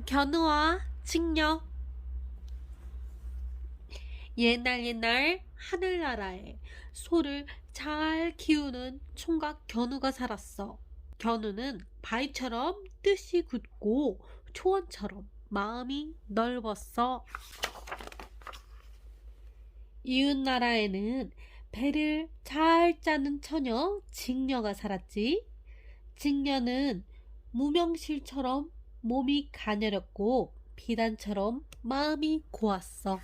견우와 직녀. 옛날 하늘나라에 소를 잘 키우는 총각 견우가 살았어. 견우는 바위처럼 뜻이 굳고 초원처럼 마음이 넓었어. 이웃나라에는 배를 잘 짜는 처녀 직녀가 살았지. 직녀는 무명실처럼 몸이 가녀렸고 비단처럼 마음이 고왔어.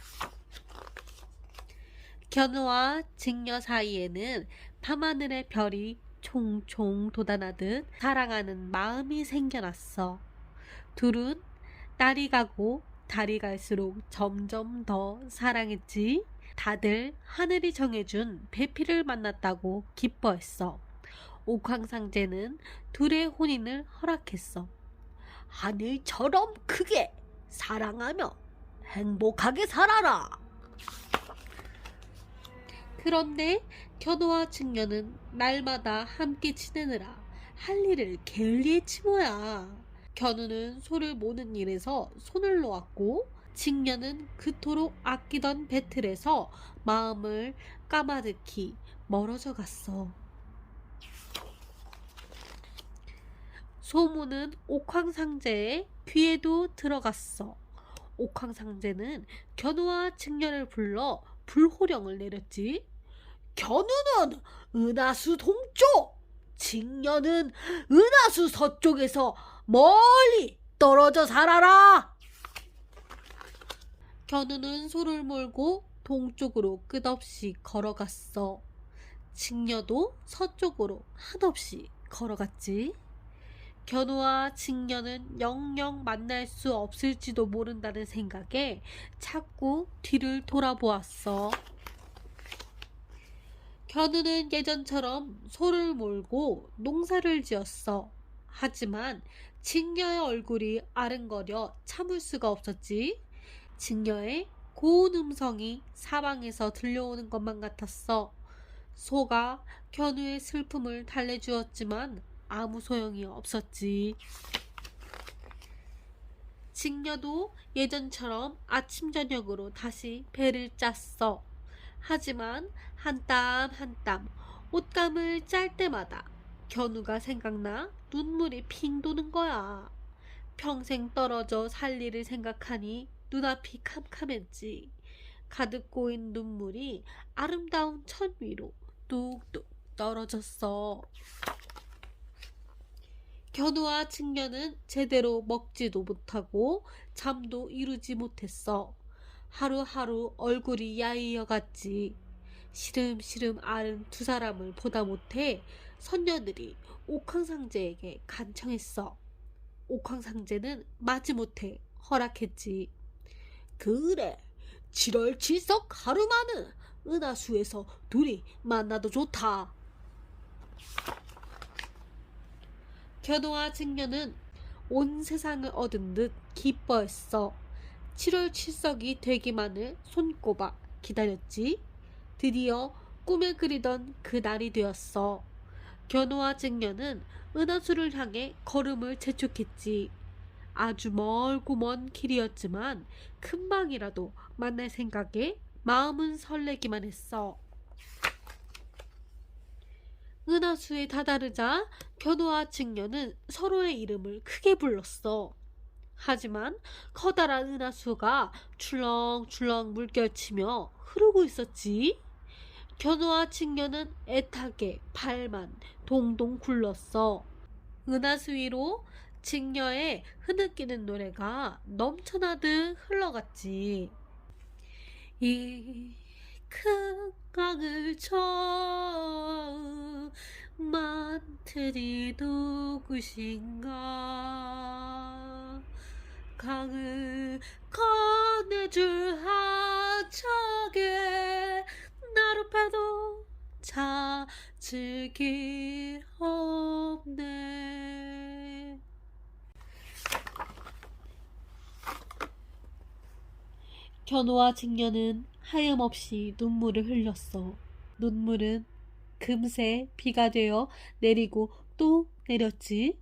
견우와 직녀 사이에는 밤하늘의 별이 총총 돋아나듯 사랑하는 마음이 생겨났어. 둘은 날이 가고 달이 갈수록 점점 더 사랑했지. 다들 하늘이 정해준 배필을 만났다고 기뻐했어. 옥황상제는 둘의 혼인을 허락했어. 하늘처럼 크게 사랑하며 행복하게 살아라. 그런데 견우와 직녀는 날마다 함께 지내느라 할 일을 게을리했지 뭐야. 견우는 소를 모는 일에서 손을 놓았고 직녀는 그토록 아끼던 배틀에서 마음을 까마득히 멀어져 갔어. 소문은 옥황상제의 귀에도 들어갔어. 옥황상제는 견우와 직녀를 불러 불호령을 내렸지. 견우는 은하수 동쪽, 직녀는 은하수 서쪽에서 멀리 떨어져 살아라. 견우는 소를 몰고 동쪽으로 끝없이 걸어갔어. 직녀도 서쪽으로 한없이 걸어갔지. 견우와 직녀는 영영 만날 수 없을지도 모른다는 생각에 자꾸 뒤를 돌아보았어. 견우는 예전처럼 소를 몰고 농사를 지었어. 하지만 직녀의 얼굴이 아른거려 참을 수가 없었지. 직녀의 고운 음성이 사방에서 들려오는 것만 같았어. 소가 견우의 슬픔을 달래주었지만 아무 소용이 없었지. 직녀도 예전처럼 아침 저녁으로 다시 배를 짰어. 하지만 한 땀 한 땀 옷감을 짤 때마다 견우가 생각나 눈물이 핑 도는 거야. 평생 떨어져 살 일을 생각하니 눈앞이 캄캄했지. 가득 고인 눈물이 아름다운 천 위로 뚝뚝 떨어졌어. 견우와 직녀는 제대로 먹지도 못하고 잠도 이루지 못했어. 하루하루 얼굴이 야위어갔지. 시름시름 앓은 두 사람을 보다 못해 선녀들이 옥황상제에게 간청했어. 옥황상제는 마지못해 허락했지. 그래, 7월 7석 하루만은 은하수에서 둘이 만나도 좋다. 견우와 직녀는 온 세상을 얻은 듯 기뻐했어. 7월 7석이 되기만을 손꼽아 기다렸지. 드디어 꿈에 그리던 그 날이 되었어. 견우와 직녀는 은하수를 향해 걸음을 재촉했지. 아주 멀고 먼 길이었지만 금방이라도 만날 생각에 마음은 설레기만 했어. 은하수에 다다르자 견우와 직녀는 서로의 이름을 크게 불렀어. 하지만 커다란 은하수가 출렁출렁 물결치며 흐르고 있었지. 견우와 직녀는 애타게 발만 동동 굴렀어. 은하수 위로 직녀의 흐느끼는 노래가 넘쳐나듯 흘러갔지. 이 큰 강을 저으 만트니 누구신가. 강을 건네줄 하척에 나룻배도 찾을 길 없네. 견우와 직녀는 하염없이 눈물을 흘렸어. 눈물은 금세 비가 되어 내리고 또 내렸지.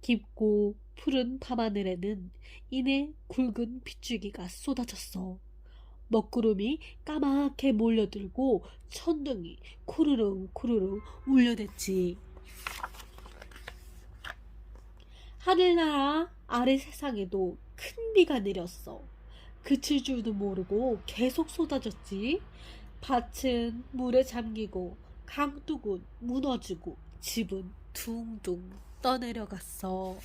깊고 푸른 밤하늘에는 이내 굵은 빗줄기가 쏟아졌어. 먹구름이 까맣게 몰려들고 천둥이 쿠르릉 쿠르릉 울려댔지. 하늘나라 아래 세상에도 큰 비가 내렸어. 그칠 줄도 모르고 계속 쏟아졌지. 밭은 물에 잠기고 강둑은 무너지고 집은 둥둥 떠내려갔어.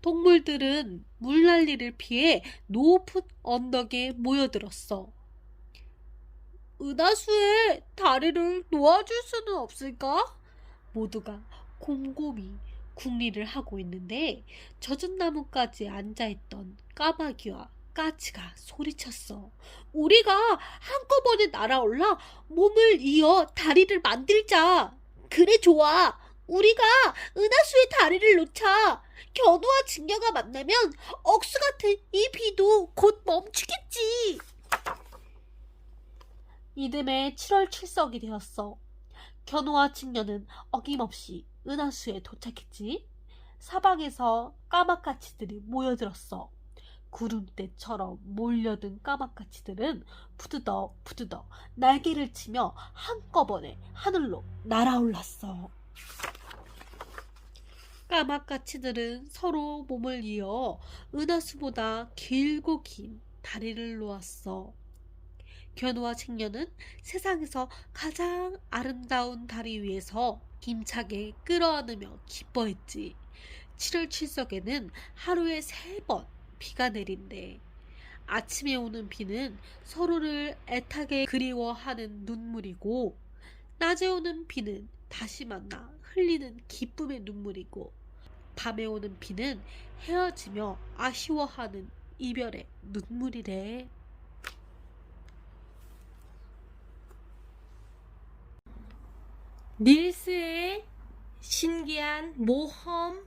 동물들은 물난리를 피해 높은 언덕에 모여들었어. 은하수에 다리를 놓아줄 수는 없을까? 모두가 곰곰이 궁리를 하고 있는데 젖은 나뭇가지에 앉아있던 까마귀와 까치가 소리쳤어. 우리가 한꺼번에 날아올라 몸을 이어 다리를 만들자. 그래, 좋아. 우리가 은하수에 다리를 놓자. 견우와 직녀가 만나면 억수 같은 이 비도 곧 멈추겠지. 이듬해 7월 출석이 되었어. 견우와 직녀는 어김없이 은하수에 도착했지. 사방에서 까마까치들이 모여들었어. 구름대처럼 몰려든 까마까치들은 푸드덕 푸드덕 날개를 치며 한꺼번에 하늘로 날아올랐어. 까마까치들은 서로 몸을 이어 은하수보다 길고 긴 다리를 놓았어. 견우와 직녀는 세상에서 가장 아름다운 다리 위에서 힘차게 끌어안으며 기뻐했지. 7월 출석에는 하루에 3번 비가 내린대. 아침에 오는 비는 서로를 애타게 그리워하는 눈물이고, 낮에 오는 비는 다시 만나 흘리는 기쁨의 눈물이고, 밤에 오는 비는 헤어지며 아쉬워하는 이별의 눈물이래. 닐스의 신기한 모험.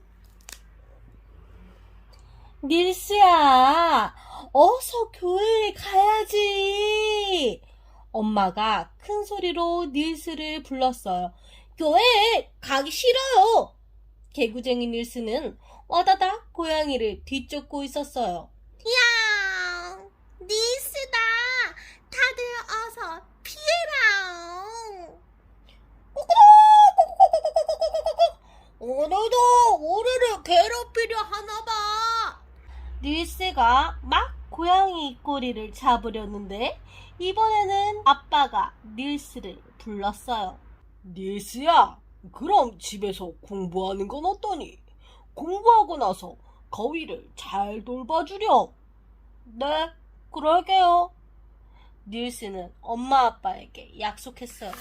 닐스야, 어서 교회에 가야지. 엄마가 큰 소리로 닐스를 불렀어요. 교회에 가기 싫어요. 개구쟁이 닐스는 와다닥 고양이를 뒤쫓고 있었어요. 야, 닐스다. 다들 어서 피해라. 오늘도 우리를 괴롭히려 하나봐. 닐스가 막 고양이 꼬리를 잡으려는데 이번에는 아빠가 닐스를 불렀어요. 닐스야, 그럼 집에서 공부하는 건 어떠니? 공부하고 나서 거위를 잘 돌봐주렴. 네, 그럴게요. 닐스는 엄마 아빠에게 약속했어요.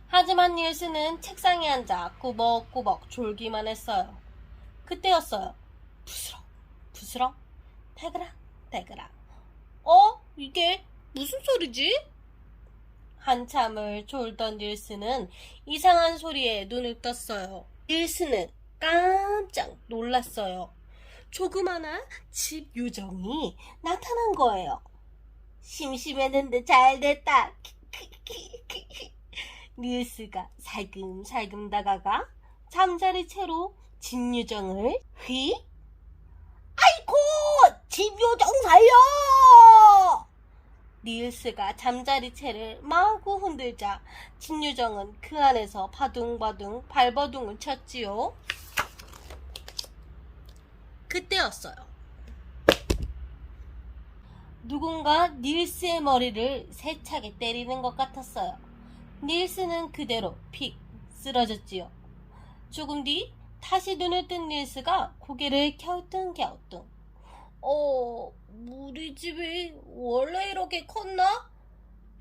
하지만 닐스는 책상에 앉아 꾸벅꾸벅 졸기만 했어요. 그때였어요. 부스럭 부스럭 대그락 대그락. 이게 무슨 소리지? 한참을 졸던 닐스는 이상한 소리에 눈을 떴어요. 닐스는 깜짝 놀랐어요. 조그마한 집 요정이 나타난 거예요. 심심했는데 잘됐다. 닐스가 살금살금 다가가 잠자리 채로 집요정을 휘. 아이고, 집요정 살려! 닐스가 잠자리 채를 마구 흔들자 집요정은 그 안에서 바둥바둥 발버둥을 쳤지요. 그때였어요. 누군가 닐스의 머리를 세차게 때리는 것 같았어요. 닐스는 그대로 픽 쓰러졌지요. 조금 뒤 다시 눈을 뜬 닐스가 고개를 갸우뚱갸우뚱. 우리 집이 원래 이렇게 컸나?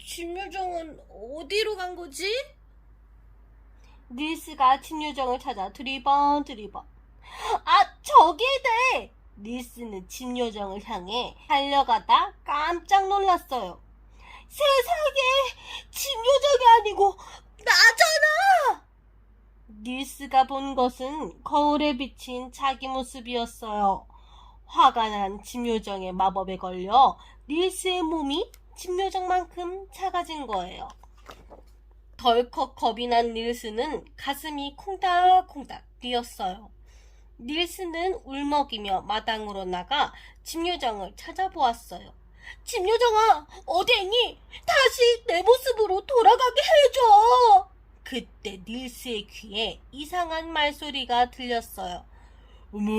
집요정은 어디로 간 거지? 닐스가 집요정을 찾아 두리번 저기에! 닐스는 집요정을 향해 달려가다 깜짝 놀랐어요. 세상에, 집요정이 아니고 나잖아! 닐스가 본 것은 거울에 비친 자기 모습이었어요. 화가 난 집요정의 마법에 걸려 닐스의 몸이 집요정만큼 작아진 거예요. 더 덜컥 겁이 난 닐스는 가슴이 콩닥콩닥 뛰었어요. 닐스는 울먹이며 마당으로 나가 짐요정을 찾아보았어요. 짐요정아, 어디 있니? 다시 내 모습으로 돌아가게 해줘. 그때 닐스의 귀에 이상한 말소리가 들렸어요. 어머,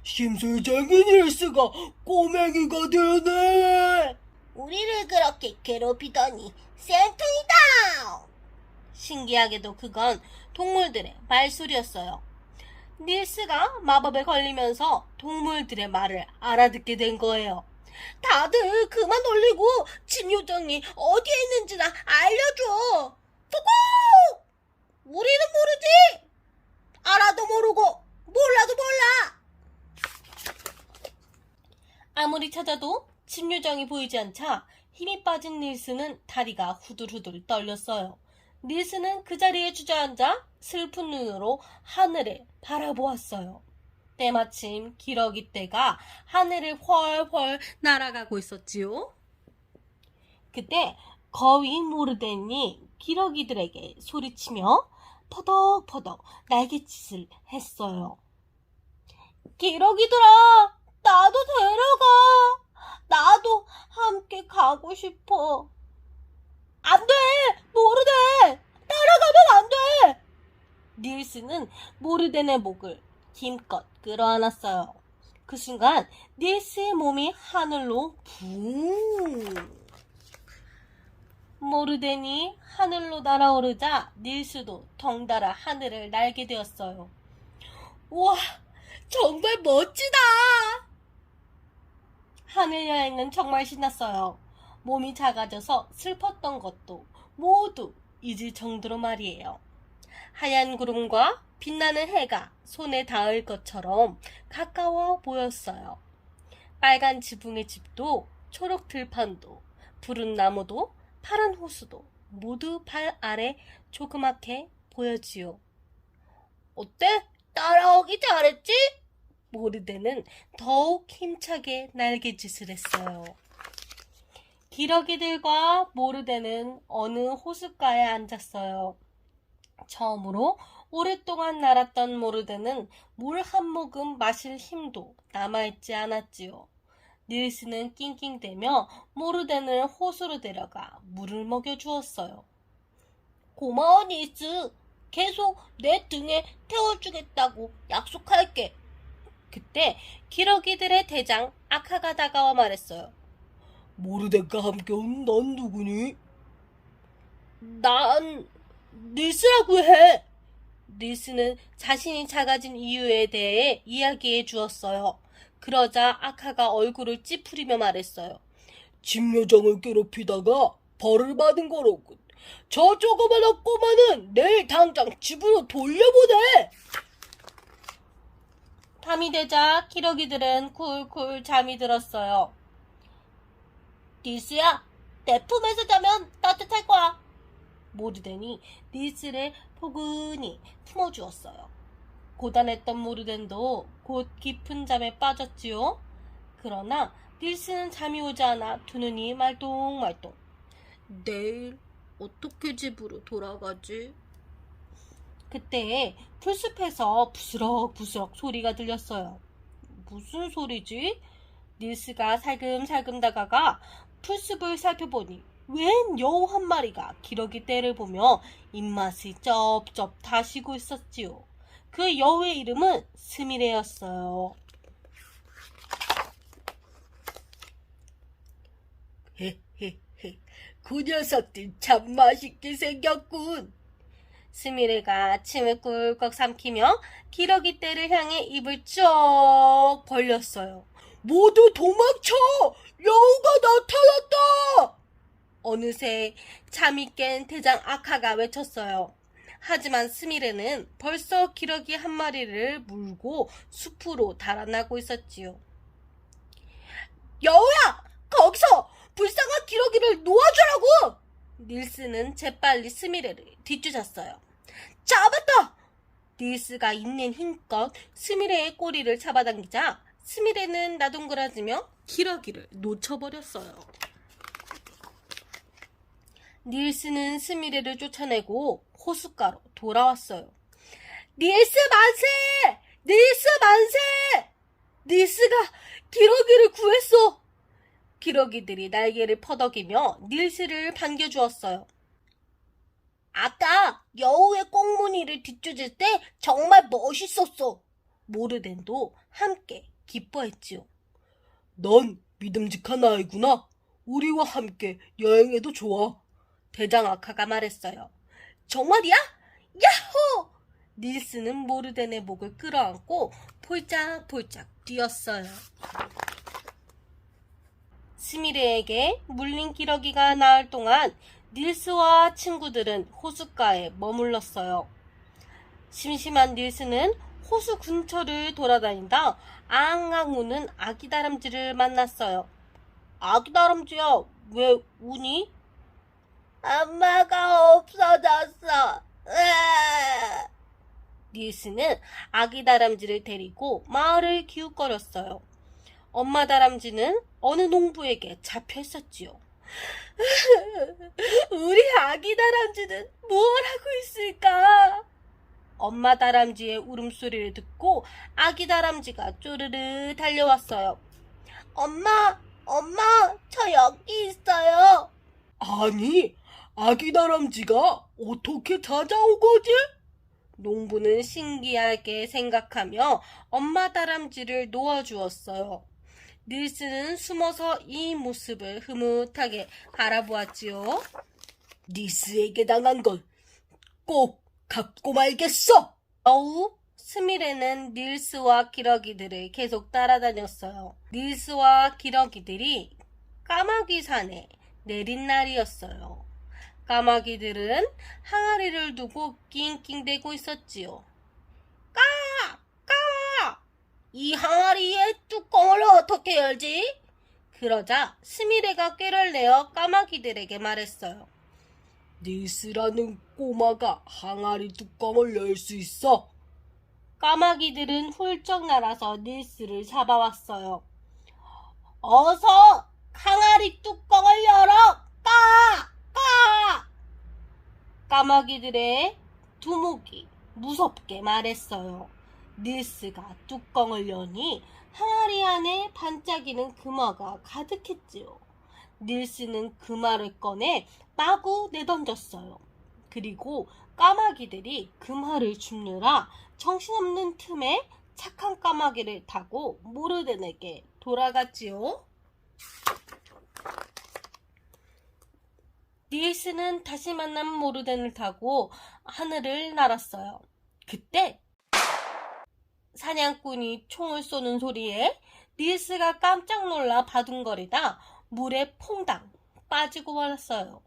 심술쟁이 닐스가 꼬맹이가 되었네. 우리를 그렇게 괴롭히더니 쌤통이다. 신기하게도 그건 동물들의 말소리였어요. 닐스가 마법에 걸리면서 동물들의 말을 알아듣게 된 거예요. 다들 그만 놀리고 짐요정이 어디에 있는지나 알려줘. 푸꾸! 우리는 모르지. 알아도 모르고 몰라도 몰라. 아무리 찾아도 짐요정이 보이지 않자 힘이 빠진 닐스는 다리가 후들후들 떨렸어요. 닐스는 그 자리에 주저앉아 슬픈 눈으로 하늘을 바라보았어요. 때마침 기러기 떼가 하늘을 훨훨 날아가고 있었지요. 그때 거위 모르덴이 기러기들에게 소리치며 퍼덕퍼덕 날갯짓을 했어요. 기러기들아, 나도 데려가. 나도 함께 가고 싶어. 안 돼! 모르덴! 따라가면 안 돼! 닐스는 모르덴의 목을 힘껏 끌어안았어요. 그 순간 닐스의 몸이 하늘로 붕! 모르덴이 하늘로 날아오르자 닐스도 덩달아 하늘을 날게 되었어요. 우와! 정말 멋지다! 하늘 여행은 정말 신났어요. 몸이 작아져서 슬펐던 것도 모두 잊을 정도로 말이에요. 하얀 구름과 빛나는 해가 손에 닿을 것처럼 가까워 보였어요. 빨간 지붕의 집도 초록 들판도 푸른 나무도 파란 호수도 모두 발 아래 조그맣게 보여지요. 어때? 따라오기 잘했지? 모르덴은 더욱 힘차게 날갯짓을 했어요. 기러기들과 모르덴은 어느 호숫가에 앉았어요. 처음으로 오랫동안 날았던 모르덴은 물 한 모금 마실 힘도 남아있지 않았지요. 닐스는 낑낑대며 모르덴을 호수로 데려가 물을 먹여주었어요. 고마워 닐스. 계속 내 등에 태워주겠다고 약속할게. 그때 기러기들의 대장 아카가 다가와 말했어요. 모르덴과 함께 온 넌 누구니? 난 닐스라고 해. 닐스는 자신이 작아진 이유에 대해 이야기해 주었어요. 그러자 아카가 얼굴을 찌푸리며 말했어요. 짐요정을 괴롭히다가 벌을 받은 거로군. 저 조그마한 꼬마는 내일 당장 집으로 돌려보내. 밤이 되자 기러기들은 쿨쿨 잠이 들었어요. 닐스야, 내 품에서 자면 따뜻할 거야. 모르덴이 닐스를 포근히 품어주었어요. 고단했던 모르덴도 곧 깊은 잠에 빠졌지요. 그러나 닐스는 잠이 오지 않아 두 눈이 말똥말똥. 내일 어떻게 집으로 돌아가지? 그때 풀숲에서 부스럭부스럭 소리가 들렸어요. 무슨 소리지? 닐스가 살금살금 다가가 풀숲을 살펴보니 웬 여우 한 마리가 기러기 떼를 보며 입맛이 쩝쩝 다시고 있었지요. 그 여우의 이름은 스미레였어요. 헤헤헤, 그 녀석들 참 맛있게 생겼군. 스미레가 침을 꿀꺽 삼키며 기러기 떼를 향해 입을 쭉 벌렸어요. 모두 도망쳐! 여우가 나타났다! 어느새 잠이 깬 대장 아카가 외쳤어요. 하지만 스미레는 벌써 기러기 한 마리를 물고 숲으로 달아나고 있었지요. 여우야! 거기서! 불쌍한 기러기를 놓아주라고! 닐스는 재빨리 스미레를 뒤쫓았어요. 잡았다! 닐스가 있는 힘껏 스미레의 꼬리를 잡아당기자 스미레는 나동그라지며 기러기를 놓쳐버렸어요. 닐스는 스미레를 쫓아내고 호숫가로 돌아왔어요. 닐스 만세! 닐스 만세! 닐스가 기러기를 구했어! 기러기들이 날개를 퍼덕이며 닐스를 반겨주었어요. 아까 여우의 꽁무니를 뒤쫓을 때 정말 멋있었어. 모르덴도 함께 기뻐했지요. 넌 믿음직한 아이구나. 우리와 함께 여행해도 좋아. 대장 아카가 말했어요. 정말이야? 야호! 닐스는 모르덴의 목을 끌어안고 폴짝폴짝 뛰었어요. 스미레에게 물린 기러기가 나을 동안 닐스와 친구들은 호숫가에 머물렀어요. 심심한 닐스는 호수 근처를 돌아다니다 앙앙 우는 아기 다람쥐를 만났어요. 아기 다람쥐야, 왜 우니? 엄마가 없어졌어. 으아! 닐스는 아기 다람쥐를 데리고 마을을 기웃거렸어요. 엄마 다람쥐는 어느 농부에게 잡혀 있었지요. 우리 아기 다람쥐는 뭘 하고 있을까? 엄마 다람쥐의 울음소리를 듣고 아기 다람쥐가 쪼르르 달려왔어요. 엄마, 저 여기 있어요. 아니, 아기 다람쥐가 어떻게 찾아온 거지? 농부는 신기하게 생각하며 엄마 다람쥐를 놓아주었어요. 닐스는 숨어서 이 모습을 흐뭇하게 바라보았지요. 니스에게 당한 걸 꼭 갚고 말겠어. 어우, 스미레는 닐스와 기러기들을 계속 따라다녔어요. 닐스와 기러기들이 까마귀 산에 내린 날이었어요. 까마귀들은 항아리를 두고 낑낑대고 있었지요. 이 항아리의 뚜껑을 어떻게 열지? 그러자 스미레가 꾀를 내어 까마귀들에게 말했어요. 니스라는 꼬마가 항아리 뚜껑을 열 수 있어. 까마귀들은 훌쩍 날아서 닐스를 잡아왔어요. 어서 항아리 뚜껑을 열어. 까마귀들의 두목이 무섭게 말했어요. 닐스가 뚜껑을 여니 항아리 안에 반짝이는 금화가 가득했지요. 닐스는 금화를 꺼내 마구 내던졌어요. 그리고 까마귀들이 금화를 줍느라 정신없는 틈에 착한 까마귀를 타고 모르덴에게 돌아갔지요. 닐스는 다시 만난 모르덴을 타고 하늘을 날았어요. 그때 사냥꾼이 총을 쏘는 소리에 닐스가 깜짝 놀라 바둥거리다 물에 퐁당 빠지고 말았어요.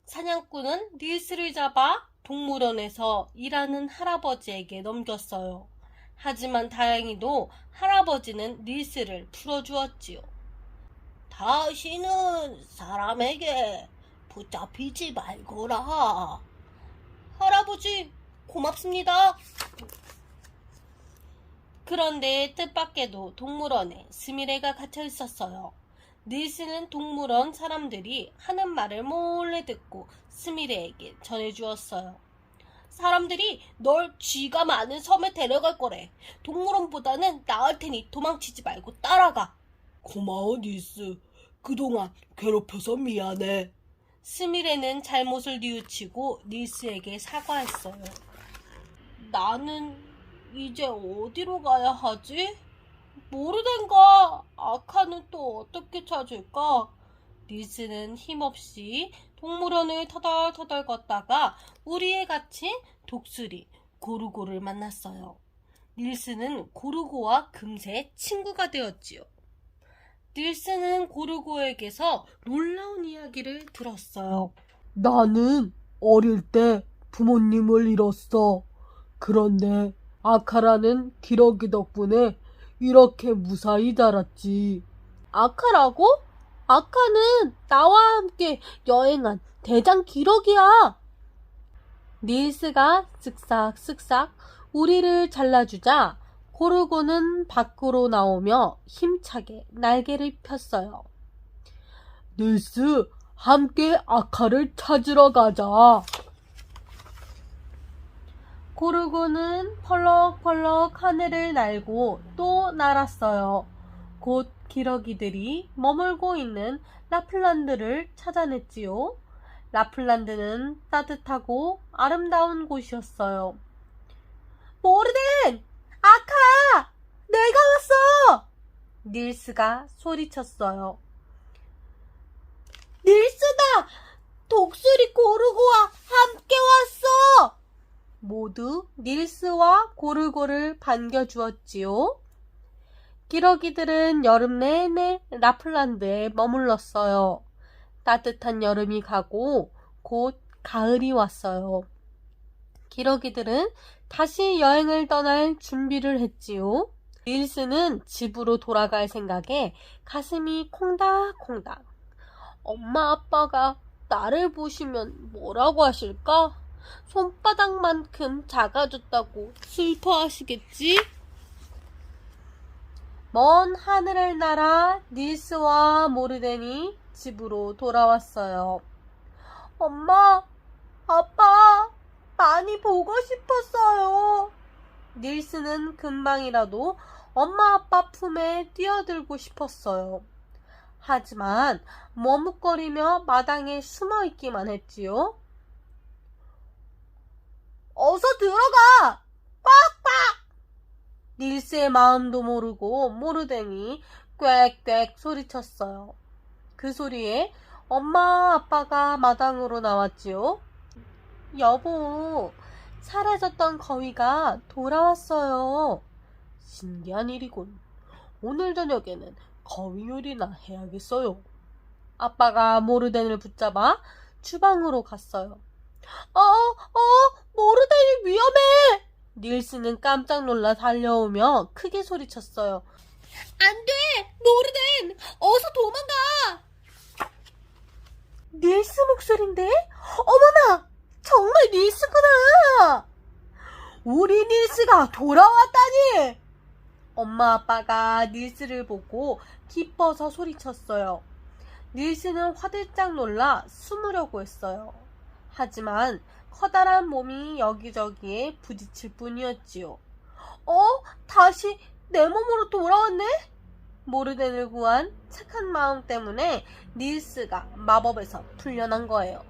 사냥꾼은 닐스를 잡아 동물원에서 일하는 할아버지에게 넘겼어요. 하지만 다행히도 할아버지는 닐스를 풀어주었지요. 다시는 사람에게 붙잡히지 말거라. 할아버지, 고맙습니다. 그런데 뜻밖에도 동물원에 스미레가 갇혀 있었어요. 닐스는 동물원 사람들이 하는 말을 몰래 듣고 스미레에게 전해주었어요. 사람들이 널 쥐가 많은 섬에 데려갈 거래. 동물원보다는 나을 테니 도망치지 말고 따라가. 고마워, 니스. 그동안 괴롭혀서 미안해. 스미레는 잘못을 뉘우치고 닐스에게 사과했어요. 나는 이제 어디로 가야 하지? 모르덴가 아카는 또 어떻게 찾을까? 닐스는 힘없이 동물원을 터덜터덜 걷다가 우리에 갇힌 독수리 고르고를 만났어요. 닐스는 고르고와 금세 친구가 되었지요. 닐스는 고르고에게서 놀라운 이야기를 들었어요. 나는 어릴 때 부모님을 잃었어. 그런데 아카라는 기러기 덕분에 이렇게 무사히 자랐지. 아카라고? 아카는 나와 함께 여행한 대장 기러기야. 닐스가 쓱싹쓱싹 우리를 잘라주자 고르고는 밖으로 나오며 힘차게 날개를 폈어요. 닐스, 함께 아카를 찾으러 가자. 고르고는 펄럭펄럭 하늘을 날고 또 날았어요. 곧 기러기들이 머물고 있는 라플란드를 찾아냈지요. 라플란드는 따뜻하고 아름다운 곳이었어요. 모르덴! 아카! 내가 왔어! 닐스가 소리쳤어요. 닐스다! 독수리 고르고와 함께 왔어! 모두 닐스와 고르고를 반겨주었지요. 기러기들은 여름 내내 라플란드에 머물렀어요. 따뜻한 여름이 가고 곧 가을이 왔어요. 기러기들은 다시 여행을 떠날 준비를 했지요. 닐스는 집으로 돌아갈 생각에 가슴이 콩닥콩닥. 엄마 아빠가 나를 보시면 뭐라고 하실까? 손바닥만큼 작아졌다고 슬퍼하시겠지? 먼 하늘을 날아 닐스와 모르덴이 집으로 돌아왔어요. 엄마, 아빠, 많이 보고 싶었어요. 닐스는 금방이라도 엄마 아빠 품에 뛰어들고 싶었어요. 하지만 머뭇거리며 마당에 숨어 있기만 했지요. 어서 들어가! 닐스의 마음도 모르고 모르덴이 꽥꽥 소리쳤어요. 그 소리에 엄마 아빠가 마당으로 나왔지요. 여보, 사라졌던 거위가 돌아왔어요. 신기한 일이군. 오늘 저녁에는 거위 요리나 해야겠어요. 아빠가 모르덴을 붙잡아 주방으로 갔어요. 모르덴이 위험해! 닐스는 깜짝 놀라 달려오며 크게 소리쳤어요. 안 돼! 모르덴! 어서 도망가! 닐스 목소리인데? 어머나! 정말 닐스구나! 우리 닐스가 돌아왔다니! 엄마 아빠가 닐스를 보고 기뻐서 소리쳤어요. 닐스는 화들짝 놀라 숨으려고 했어요. 하지만 커다란 몸이 여기저기에 부딪힐 뿐이었지요. 다시 내 몸으로 돌아왔네? 모르덴을 구한 착한 마음 때문에 닐스가 마법에서 풀려난 거예요.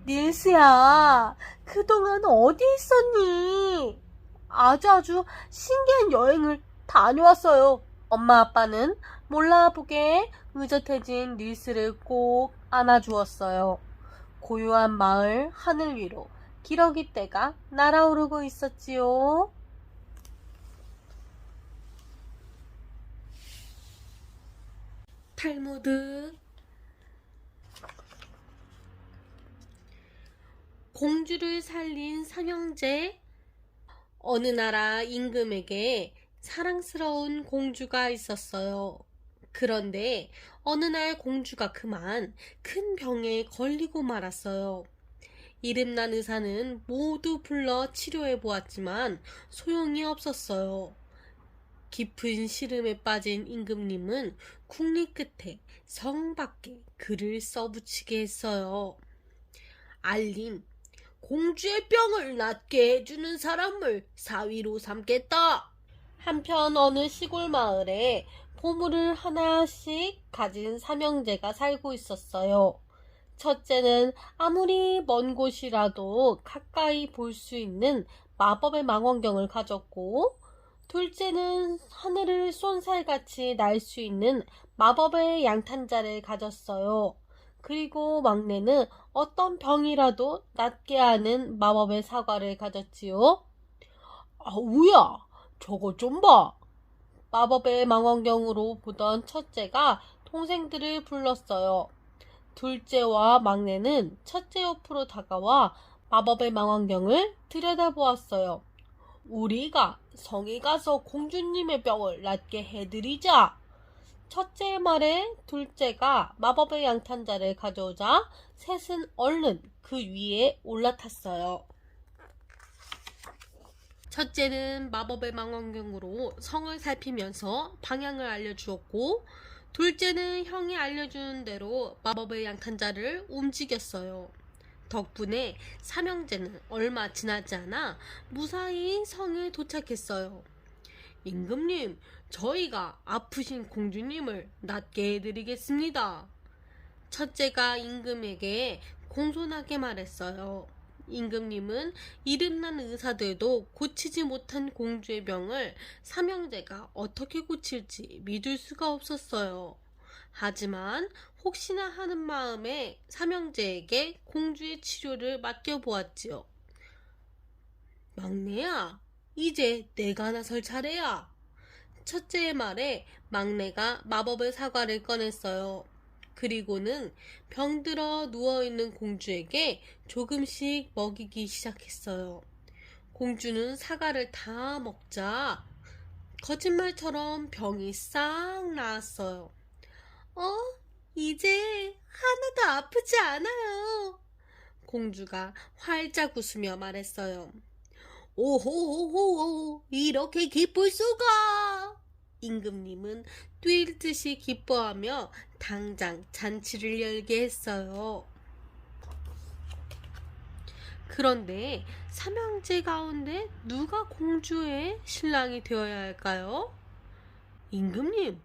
닐스야, 그동안 어디 있었니? 아주 신기한 여행을 다녀왔어요. 엄마 아빠는 몰라보게 의젓해진 닐스를 꼭 안아주었어요. 고요한 마을 하늘 위로 기러기 떼가 날아오르고 있었지요. 탈무드. 공주를 살린 삼형제. 어느 나라 임금에게 사랑스러운 공주가 있었어요. 그런데 어느 날 공주가 그만 큰 병에 걸리고 말았어요. 이름난 의사는 모두 불러 치료해 보았지만 소용이 없었어요. 깊은 시름에 빠진 임금님은 국리 끝에 성 밖에 글을 써붙이게 했어요. 알림, 공주의 병을 낫게 해주는 사람을 사위로 삼겠다. 한편 어느 시골 마을에 보물을 하나씩 가진 삼형제가 살고 있었어요. 첫째는 아무리 먼 곳이라도 가까이 볼 수 있는 마법의 망원경을 가졌고, 둘째는 하늘을 쏜살같이 날 수 있는 마법의 양탄자를 가졌어요. 그리고 막내는 어떤 병이라도 낫게 하는 마법의 사과를 가졌지요. 우야, 저거 좀 봐. 마법의 망원경으로 보던 첫째가 동생들을 불렀어요. 둘째와 막내는 첫째 옆으로 다가와 마법의 망원경을 들여다보았어요. 우리가 성에 가서 공주님의 병을 낫게 해드리자. 첫째의 말에 둘째가 마법의 양탄자를 가져오자 셋은 얼른 그 위에 올라탔어요. 첫째는 마법의 망원경으로 성을 살피면서 방향을 알려주었고, 둘째는 형이 알려주는 대로 마법의 양탄자를 움직였어요. 덕분에 삼형제는 얼마 지나지 않아 무사히 성에 도착했어요. 임금님, 저희가 아프신 공주님을 낫게 해드리겠습니다. 첫째가 임금에게 공손하게 말했어요. 임금님은 이름난 의사들도 고치지 못한 공주의 병을 삼형제가 어떻게 고칠지 믿을 수가 없었어요. 하지만 혹시나 하는 마음에 삼형제에게 공주의 치료를 맡겨보았지요. 막내야, 이제 내가 나설 차례야. 첫째의 말에 막내가 마법의 사과를 꺼냈어요. 그리고는 병들어 누워있는 공주에게 조금씩 먹이기 시작했어요. 공주는 사과를 다 먹자 거짓말처럼 병이 싹 나았어요. 이제 하나도 아프지 않아요. 공주가 활짝 웃으며 말했어요. 오호호호, 이렇게 기쁠 수가! 임금님은 뛸 듯이 기뻐하며 당장 잔치를 열게 했어요. 그런데 삼형제 가운데 누가 공주의 신랑이 되어야 할까요? 임금님,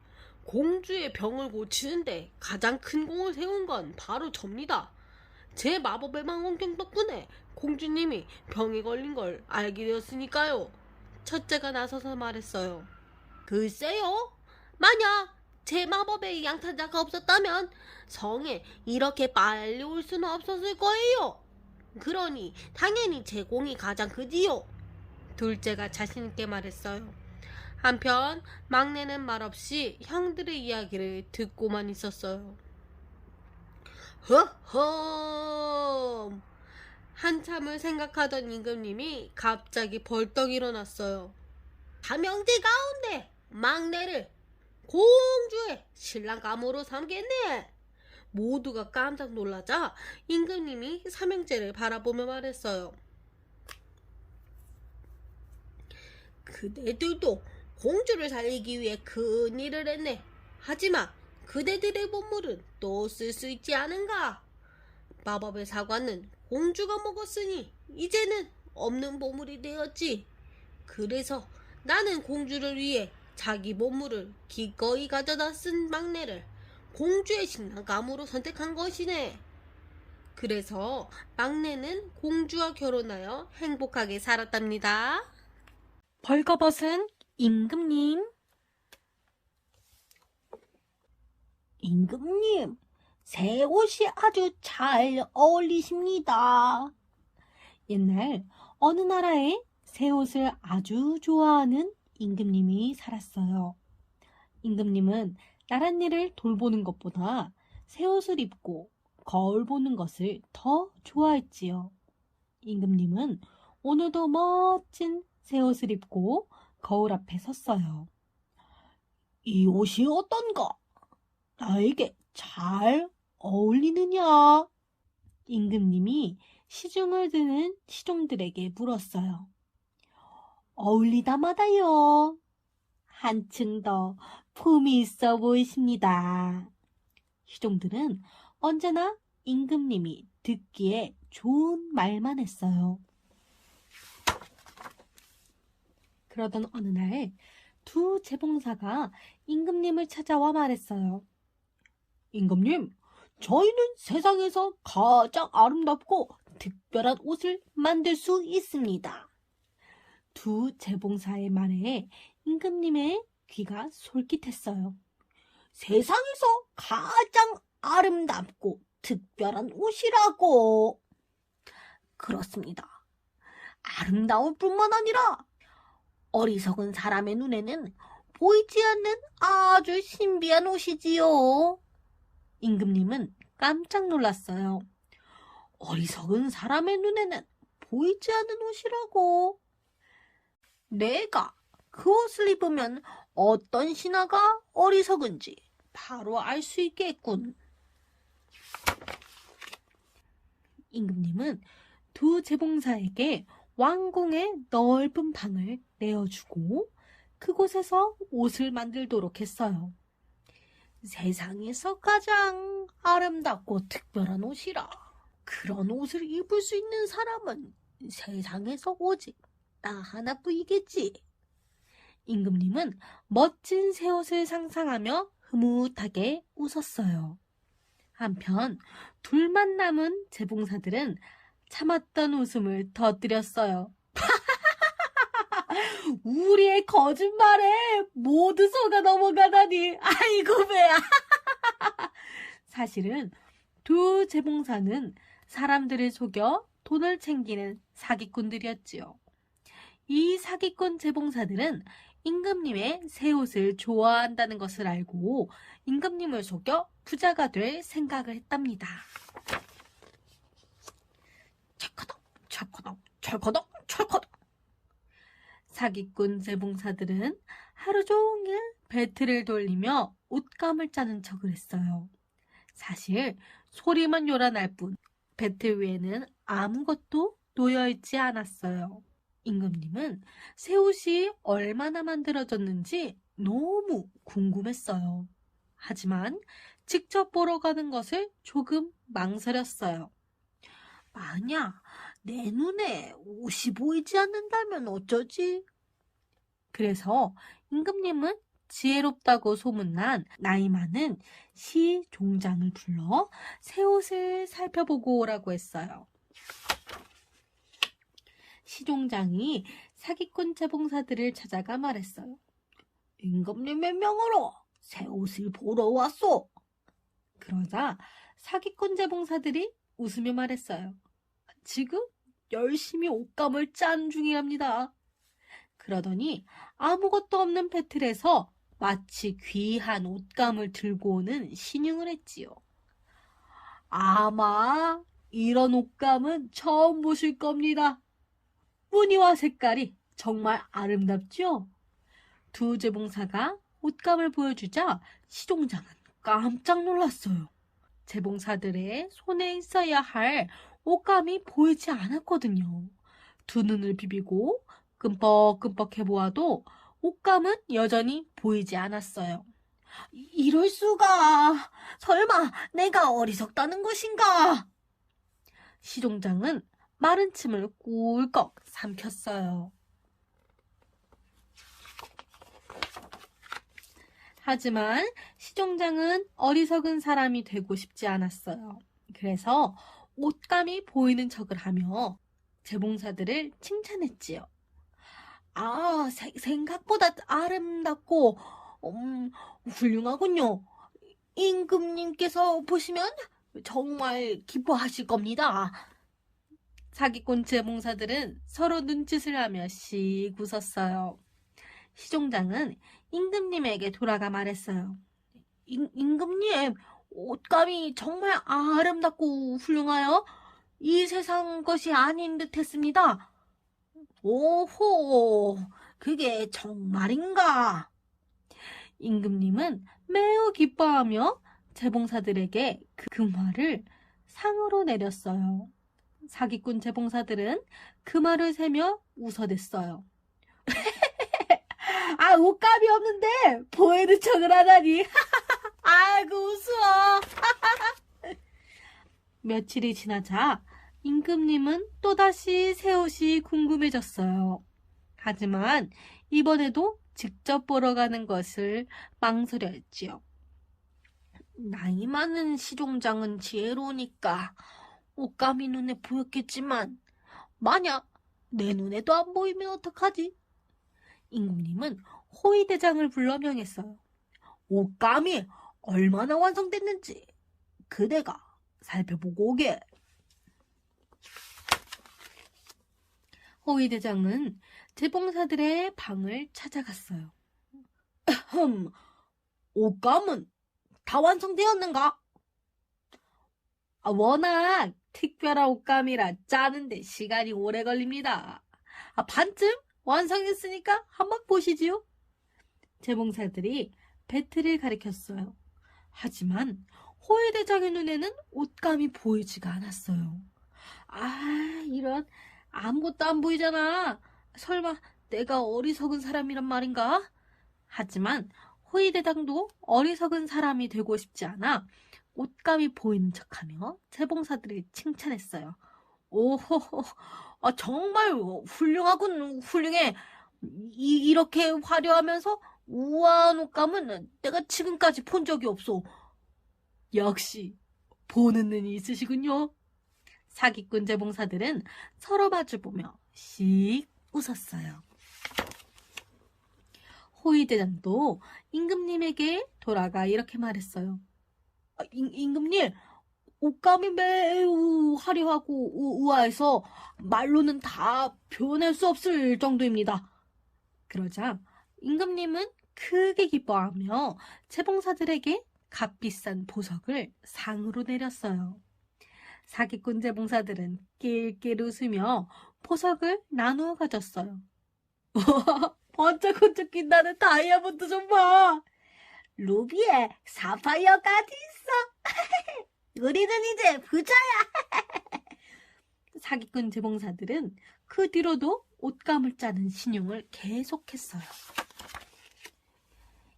공주의 병을 고치는데 가장 큰 공을 세운 건 바로 접니다. 제 마법의 망원경 덕분에 공주님이 병에 걸린 걸 알게 되었으니까요. 첫째가 나서서 말했어요. 글쎄요, 만약 제 마법의 양탄자가 없었다면 성에 이렇게 빨리 올 수는 없었을 거예요. 그러니 당연히 제 공이 가장 크지요. 둘째가 자신있게 말했어요. 한편 막내는 말없이 형들의 이야기를 듣고만 있었어요. 허허! 한참을 생각하던 임금님이 갑자기 벌떡 일어났어요. 삼형제 가운데 막내를 공주의 신랑감으로 삼겠네. 모두가 깜짝 놀라자 임금님이 삼형제를 바라보며 말했어요. 그대들도 공주를 살리기 위해 큰 일을 했네. 하지만 그대들의 보물은 또 쓸 수 있지 않은가? 마법의 사과는 공주가 먹었으니 이제는 없는 보물이 되었지. 그래서 나는 공주를 위해 자기 보물을 기꺼이 가져다 쓴 막내를 공주의 신랑감으로 선택한 것이네. 그래서 막내는 공주와 결혼하여 행복하게 살았답니다. 벌거벗은 임금님. 임금님, 새 옷이 아주 잘 어울리십니다. 옛날 어느 나라에 새 옷을 아주 좋아하는 임금님이 살았어요. 임금님은 나랏 일을 돌보는 것보다 새 옷을 입고 거울 보는 것을 더 좋아했지요. 임금님은 오늘도 멋진 새 옷을 입고 거울 앞에 섰어요. 이 옷이 어떤가? 나에게 잘 어울리느냐? 임금님이 시중을 드는 시종들에게 물었어요. 어울리다마다요. 한층 더 품이 있어 보이십니다. 시종들은 언제나 임금님이 듣기에 좋은 말만 했어요. 그러던 어느 날 두 재봉사가 임금님을 찾아와 말했어요. 임금님, 저희는 세상에서 가장 아름답고 특별한 옷을 만들 수 있습니다. 두 재봉사의 말에 임금님의 귀가 솔깃했어요. 세상에서 가장 아름답고 특별한 옷이라고. 그렇습니다. 아름다울 뿐만 아니라 어리석은 사람의 눈에는 보이지 않는 아주 신비한 옷이지요. 임금님은 깜짝 놀랐어요. 어리석은 사람의 눈에는 보이지 않는 옷이라고. 내가 그 옷을 입으면 어떤 신하가 어리석은지 바로 알 수 있겠군. 임금님은 두 재봉사에게 왕궁의 넓은 방을 내어주고 그곳에서 옷을 만들도록 했어요. 세상에서 가장 아름답고 특별한 옷이라. 그런 옷을 입을 수 있는 사람은 세상에서 오직 나 하나뿐이겠지. 임금님은 멋진 새 옷을 상상하며 흐뭇하게 웃었어요. 한편 둘만 남은 재봉사들은 참았던 웃음을 터뜨렸어요. 우리의 거짓말에 모두 속아 넘어가다니. 아이고 배야. 사실은 두 재봉사는 사람들을 속여 돈을 챙기는 사기꾼들이었지요. 이 사기꾼 재봉사들은 임금님의 새 옷을 좋아한다는 것을 알고 임금님을 속여 부자가 될 생각을 했답니다. 철커덕 철커덕 철커덕 철커덕. 사기꾼 재봉사들은 하루 종일 배틀을 돌리며 옷감을 짜는 척을 했어요. 사실 소리만 요란할 뿐 배틀 위에는 아무것도 놓여있지 않았어요. 임금님은 새 옷이 얼마나 만들어졌는지 너무 궁금했어요. 하지만 직접 보러 가는 것을 조금 망설였어요. 만약 내 눈에 옷이 보이지 않는다면 어쩌지? 그래서 임금님은 지혜롭다고 소문난 나이 많은 시종장을 불러 새 옷을 살펴보고 오라고 했어요. 시종장이 사기꾼 재봉사들을 찾아가 말했어요. 임금님의 명으로 새 옷을 보러 왔소. 그러자 사기꾼 재봉사들이 웃으며 말했어요. 지금 열심히 옷감을 짠 중이랍니다. 그러더니 아무것도 없는 배틀에서 마치 귀한 옷감을 들고 오는 신용을 했지요. 아마 이런 옷감은 처음 보실 겁니다. 무늬와 색깔이 정말 아름답죠? 두 재봉사가 옷감을 보여주자 시종장은 깜짝 놀랐어요. 재봉사들의 손에 있어야 할 옷감이 보이지 않았거든요. 두 눈을 비비고 끔뻑끔뻑 해보아도 옷감은 여전히 보이지 않았어요. 이럴 수가. 설마 내가 어리석다는 것인가? 시종장은 마른 침을 꿀꺽 삼켰어요. 하지만 시종장은 어리석은 사람이 되고 싶지 않았어요. 그래서 옷감이 보이는 척을 하며 재봉사들을 칭찬했지요. 아, 생각보다 아름답고 훌륭하군요. 임금님께서 보시면 정말 기뻐하실 겁니다. 사기꾼 재봉사들은 서로 눈짓을 하며 씩 웃었어요. 시종장은 임금님에게 돌아가 말했어요. 임금님, 옷감이 정말 아름답고 훌륭하여 이 세상 것이 아닌 듯 했습니다. 오호, 그게 정말인가? 임금님은 매우 기뻐하며 재봉사들에게 그 말을 상으로 내렸어요. 사기꾼 재봉사들은 그 말을 세며 웃어댔어요. 아, 옷감이 없는데 보이는 척을 하다니. 아이고, 우스워. 며칠이 지나자 임금님은 또다시 새 옷이 궁금해졌어요. 하지만 이번에도 직접 보러 가는 것을 망설여 했지요. 나이 많은 시종장은 지혜로우니까 옷감이 눈에 보였겠지만 만약 내 눈에도 안 보이면 어떡하지? 임금님은 호위대장을 불러 명했어요. 옷감이 얼마나 완성됐는지 그대가 살펴보고 오게. 호위대장은 재봉사들의 방을 찾아갔어요. 옷감은 다 완성되었는가? 워낙 특별한 옷감이라 짜는데 시간이 오래 걸립니다. 반쯤 완성했으니까 한번 보시지요. 재봉사들이 배틀을 가리켰어요. 하지만 호위대장의 눈에는 옷감이 보이지가 않았어요. 이런, 아무것도 안 보이잖아. 설마 내가 어리석은 사람이란 말인가? 하지만 호위대장도 어리석은 사람이 되고 싶지 않아 옷감이 보이는 척하며 재봉사들을 칭찬했어요. 오호호, 정말 훌륭하군, 훌륭해. 이렇게 화려하면서 우아한 옷감은 내가 지금까지 본 적이 없어. 역시 보는 눈이 있으시군요. 사기꾼 재봉사들은 서로 마주보며 씩 웃었어요. 호위대장도 임금님에게 돌아가 이렇게 말했어요. 임금님, 옷감이 매우 화려하고 우아해서 말로는 다 표현할 수 없을 정도입니다. 그러자 임금님은 크게 기뻐하며 재봉사들에게 값비싼 보석을 상으로 내렸어요. 사기꾼 재봉사들은 낄낄 웃으며 보석을 나누어 가졌어요. 번쩍번쩍 빛나는 다이아몬드 좀 봐. 루비에 사파이어까지 있어. 우리는 이제 부자야. 사기꾼 재봉사들은 그 뒤로도 옷감을 짜는 신용을 계속했어요.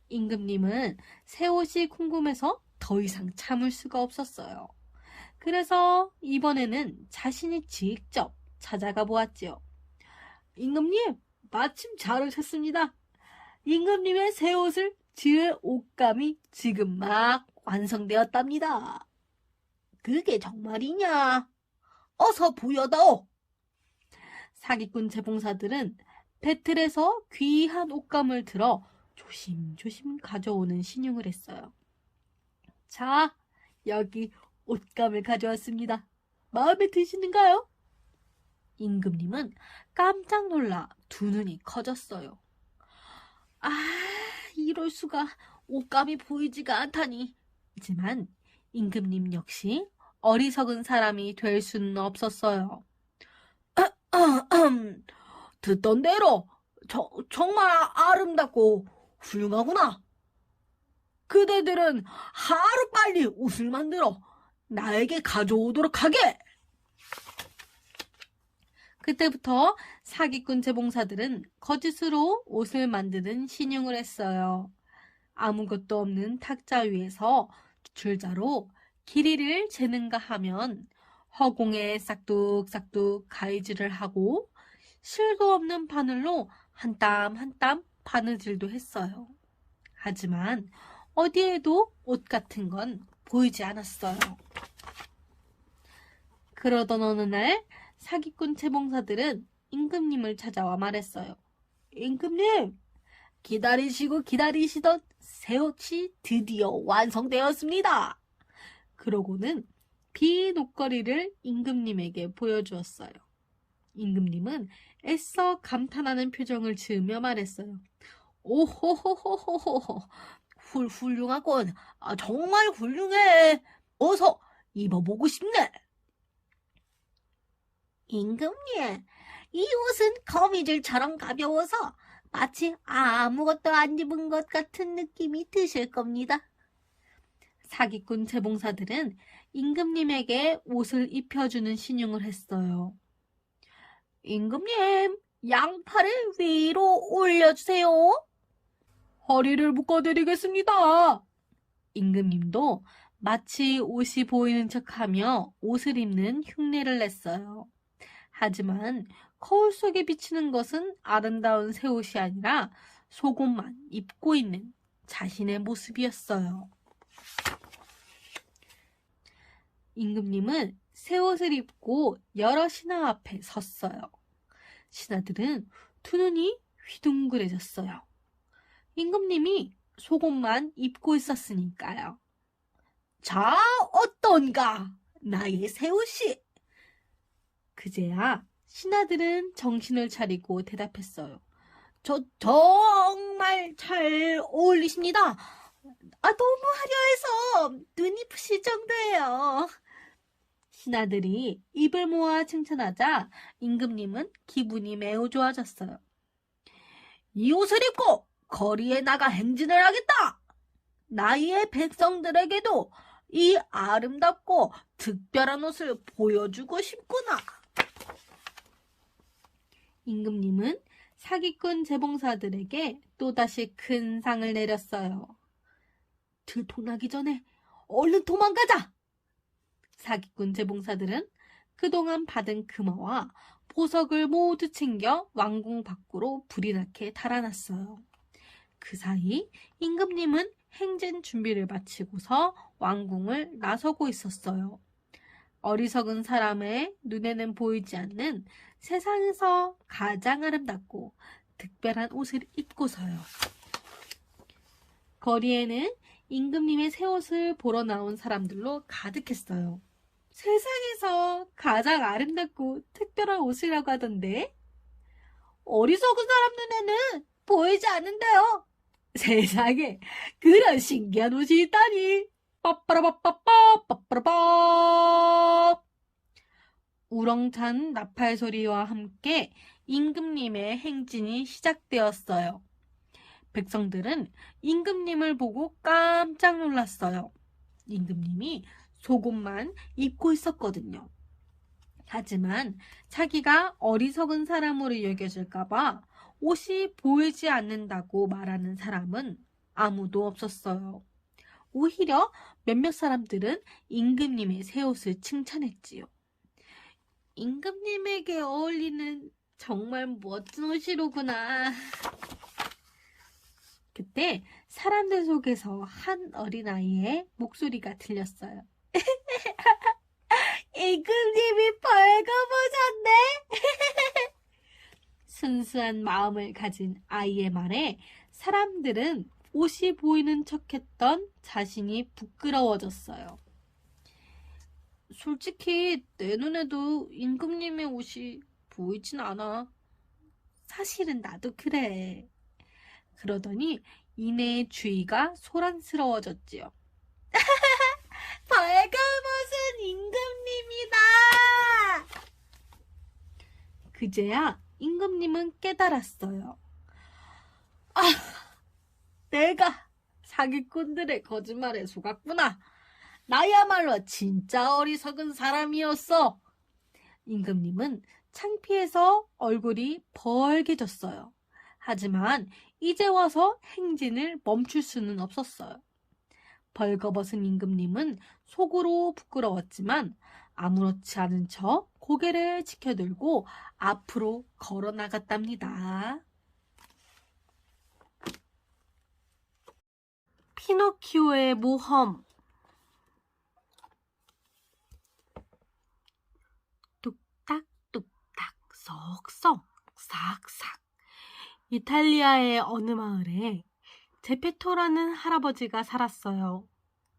임금님은 새 옷이 궁금해서 더 이상 참을 수가 없었어요. 그래서 이번에는 자신이 직접 찾아가 보았지요. 임금님, 마침 잘 오셨습니다. 임금님의 새 옷을 지을 옷감이 지금 막 완성되었답니다. 그게 정말이냐? 어서 보여다오. 사기꾼 재봉사들은 배틀에서 귀한 옷감을 들어 조심조심 가져오는 신용을 했어요. 자, 여기 옷감을 가져왔습니다. 마음에 드시는가요? 임금님은 깜짝 놀라 두 눈이 커졌어요. 이럴 수가, 옷감이 보이지가 않다니. 하지만 임금님 역시 어리석은 사람이 될 수는 없었어요. 듣던 대로 정말 아름답고 훌륭하구나. 그대들은 하루빨리 옷을 만들어 나에게 가져오도록 하게. 그때부터 사기꾼 재봉사들은 거짓으로 옷을 만드는 신용을 했어요. 아무것도 없는 탁자 위에서 줄자로 길이를 재는가 하면 허공에 싹둑싹둑 가위질을 하고 실도 없는 바늘로 한 땀 한 땀 바느질도 했어요. 하지만 어디에도 옷 같은 건 보이지 않았어요. 그러던 어느 날 사기꾼 재봉사들은 임금님을 찾아와 말했어요. 임금님, 기다리시던 새 옷이 드디어 완성되었습니다. 그러고는 빈 옷걸이를 임금님에게 보여주었어요. 임금님은 애써 감탄하는 표정을 지으며 말했어요. 오호호호호호, 훌륭하군. 정말 훌륭해. 어서 입어보고 싶네. 임금님, 이 옷은 거미줄처럼 가벼워서 마치 아무것도 안 입은 것 같은 느낌이 드실 겁니다. 사기꾼 재봉사들은 임금님에게 옷을 입혀주는 신용을 했어요. 임금님, 양팔을 위로 올려주세요. 허리를 묶어드리겠습니다. 임금님도 마치 옷이 보이는 척하며 옷을 입는 흉내를 냈어요. 하지만 거울 속에 비치는 것은 아름다운 새 옷이 아니라 속옷만 입고 있는 자신의 모습이었어요. 임금님은 새 옷을 입고 여러 신하 앞에 섰어요. 신하들은 두 눈이 휘둥그레졌어요. 임금님이 속옷만 입고 있었으니까요. 자, 어떤가? 나의 새 옷이. 그제야 신하들은 정신을 차리고 대답했어요. 정말 잘 어울리십니다. 너무 화려해서 눈이 부실 정도예요. 신하들이 입을 모아 칭찬하자 임금님은 기분이 매우 좋아졌어요. 이 옷을 입고 거리에 나가 행진을 하겠다. 나의 백성들에게도 이 아름답고 특별한 옷을 보여주고 싶구나. 임금님은 사기꾼 재봉사들에게 또다시 큰 상을 내렸어요. 들통나기 전에 얼른 도망가자! 사기꾼 재봉사들은 그동안 받은 금화와 보석을 모두 챙겨 왕궁 밖으로 불이 나게 달아났어요. 그 사이 임금님은 행진 준비를 마치고서 왕궁을 나서고 있었어요. 어리석은 사람의 눈에는 보이지 않는 세상에서 가장 아름답고 특별한 옷을 입고서요. 거리에는 임금님의 새 옷을 보러 나온 사람들로 가득했어요. 세상에서 가장 아름답고 특별한 옷이라고 하던데? 어리석은 사람 눈에는 보이지 않는데요. 세상에 그런 신기한 옷이 있다니. 빠빠라빠빠빠 빠빠라빠. 우렁찬 나팔 소리와 함께 임금님의 행진이 시작되었어요. 백성들은 임금님을 보고 깜짝 놀랐어요. 임금님이 속옷만 입고 있었거든요. 하지만 자기가 어리석은 사람으로 여겨질까봐 옷이 보이지 않는다고 말하는 사람은 아무도 없었어요. 오히려 몇몇 사람들은 임금님의 새 옷을 칭찬했지요. 임금님에게 어울리는 정말 멋진 옷이로구나. 그때 사람들 속에서 한 어린아이의 목소리가 들렸어요. 임금님이 벌거벗었네. 순수한 마음을 가진 아이의 말에 사람들은 옷이 보이는 척했던 자신이 부끄러워졌어요. 솔직히 내 눈에도 임금님의 옷이 보이진 않아. 사실은 나도 그래. 그러더니 이내의 주위가 소란스러워졌지요. 벌거벗은 임금님이다. 그제야 임금님은 깨달았어요. 아, 내가 사기꾼들의 거짓말에 속았구나. 나야말로 진짜 어리석은 사람이었어. 임금님은 창피해서 얼굴이 벌개졌어요. 하지만 이제 와서 행진을 멈출 수는 없었어요. 벌거벗은 임금님은 속으로 부끄러웠지만 아무렇지 않은 척 고개를 치켜들고 앞으로 걸어 나갔답니다. 피노키오의 모험. 뚝딱뚝딱 쏙쏙 싹싹. 이탈리아의 어느 마을에 제페토라는 할아버지가 살았어요.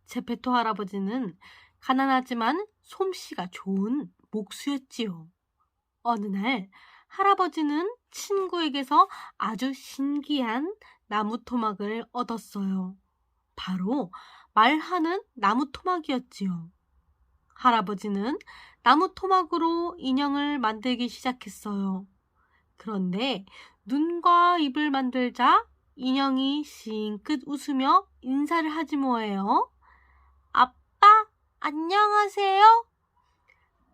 제페토 할아버지는 가난하지만 솜씨가 좋은 목수였지요. 어느 날 할아버지는 친구에게서 아주 신기한 나무 토막을 얻었어요. 바로 말하는 나무 토막이었지요. 할아버지는 나무 토막으로 인형을 만들기 시작했어요. 그런데 눈과 입을 만들자 인형이 싱긋 웃으며 인사를 하지 뭐예요. 아빠, 안녕하세요.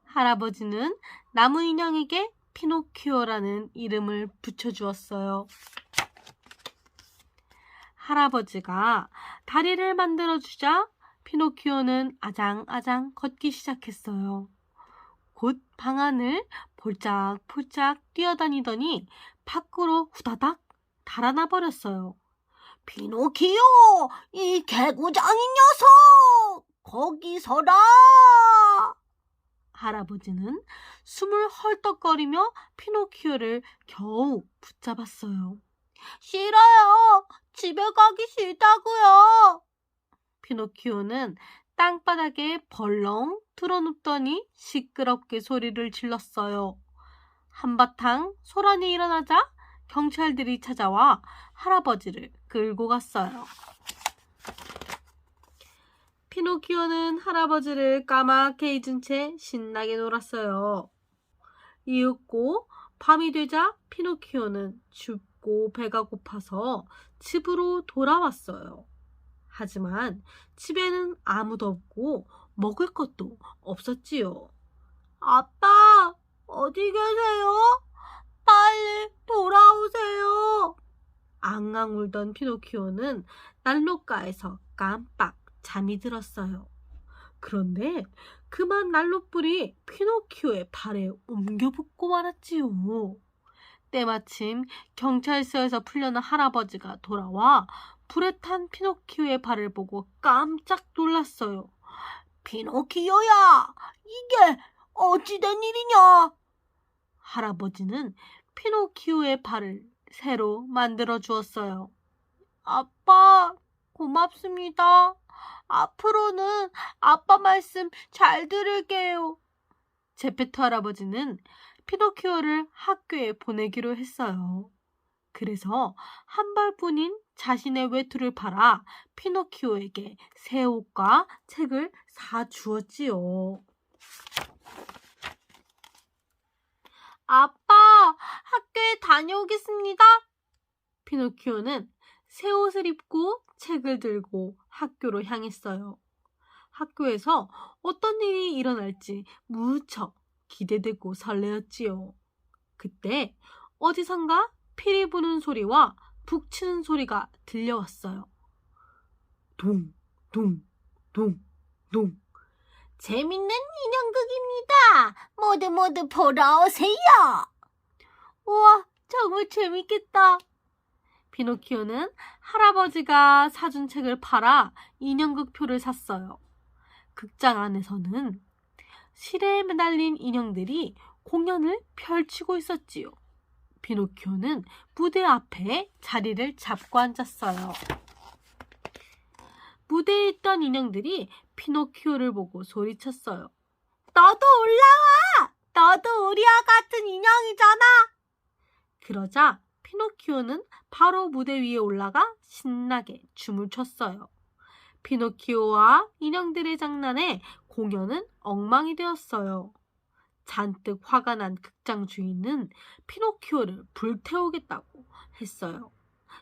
할아버지는 나무 인형에게 피노키오라는 이름을 붙여주었어요. 할아버지가 다리를 만들어주자 피노키오는 아장아장 걷기 시작했어요. 곧 방 안을 폴짝폴짝 뛰어다니더니 밖으로 후다닥 달아나 버렸어요. 피노키오, 이 개구장인 녀석! 거기 서라! 할아버지는 숨을 헐떡거리며 피노키오를 겨우 붙잡았어요. 싫어요. 집에 가기 싫다고요. 피노키오는 땅바닥에 벌렁 드러눕더니 시끄럽게 소리를 질렀어요. 한바탕 소란이 일어나자 경찰들이 찾아와 할아버지를 끌고 갔어요. 피노키오는 할아버지를 까맣게 잊은 채 신나게 놀았어요. 이윽고 밤이 되자 피노키오는 춥고 배가 고파서 집으로 돌아왔어요. 하지만 집에는 아무도 없고 먹을 것도 없었지요. 아빠, 어디 계세요? 빨리 돌아오세요. 앙앙 울던 피노키오는 난로가에서 깜빡 잠이 들었어요. 그런데 그만 난로불이 피노키오의 발에 옮겨 붙고 말았지요. 때마침 경찰서에서 풀려난 할아버지가 돌아와 불에 탄 피노키오의 발을 보고 깜짝 놀랐어요. 피노키오야, 이게 어찌된 일이냐? 할아버지는 피노키오의 발을 새로 만들어 주었어요. 아빠, 고맙습니다. 앞으로는 아빠 말씀 잘 들을게요. 제페토 할아버지는 피노키오를 학교에 보내기로 했어요. 그래서 한 발뿐인 자신의 외투를 팔아 피노키오에게 새 옷과 책을 사주었지요. 아빠, 학교에 다녀오겠습니다. 피노키오는 새 옷을 입고 책을 들고 학교로 향했어요. 학교에서 어떤 일이 일어날지 무척 기대되고 설레었지요. 그때 어디선가 피리 부는 소리와 북 치는 소리가 들려왔어요. 동, 동, 동, 동. 재밌는 인형극입니다. 모두 보러 오세요. 우와, 정말 재밌겠다. 피노키오는 할아버지가 사준 책을 팔아 인형극 표를 샀어요. 극장 안에서는 실에 매달린 인형들이 공연을 펼치고 있었지요. 피노키오는 무대 앞에 자리를 잡고 앉았어요. 무대에 있던 인형들이 피노키오를 보고 소리쳤어요. 너도 올라와! 너도 우리와 같은 인형이잖아! 그러자 피노키오는 바로 무대 위에 올라가 신나게 춤을 췄어요. 피노키오와 인형들의 장난에 공연은 엉망이 되었어요. 잔뜩 화가 난 극장 주인은 피노키오를 불태우겠다고 했어요.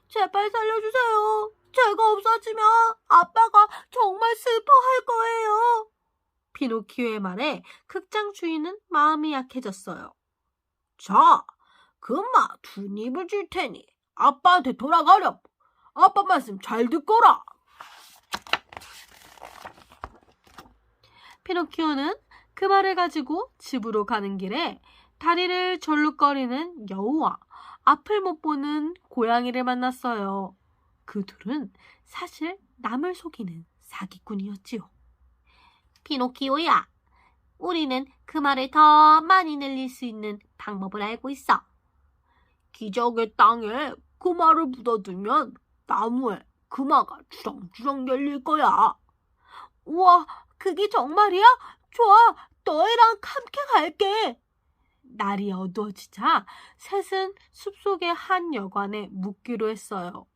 제발 살려주세요. 제가 없어지면 아빠가 정말 슬퍼할 거예요. 피노키오의 말에 극장 주인은 마음이 약해졌어요. 자, 금마 두 입을 줄 테니 아빠한테 돌아가렴. 아빠 말씀 잘 듣거라. 피노키오는 그 말을 가지고 집으로 가는 길에 다리를 절룩거리는 여우와 앞을 못 보는 고양이를 만났어요. 그 둘은 사실 남을 속이는 사기꾼이었지요. 피노키오야, 우리는 그 말을 더 많이 늘릴 수 있는 방법을 알고 있어. 기적의 땅에 금화를 묻어두면 나무에 금화가 주렁주렁 열릴 거야. 우와, 그게 정말이야? 좋아, 너희랑 함께 갈게. 날이 어두워지자 셋은 숲속의 한 여관에 묵기로 했어요.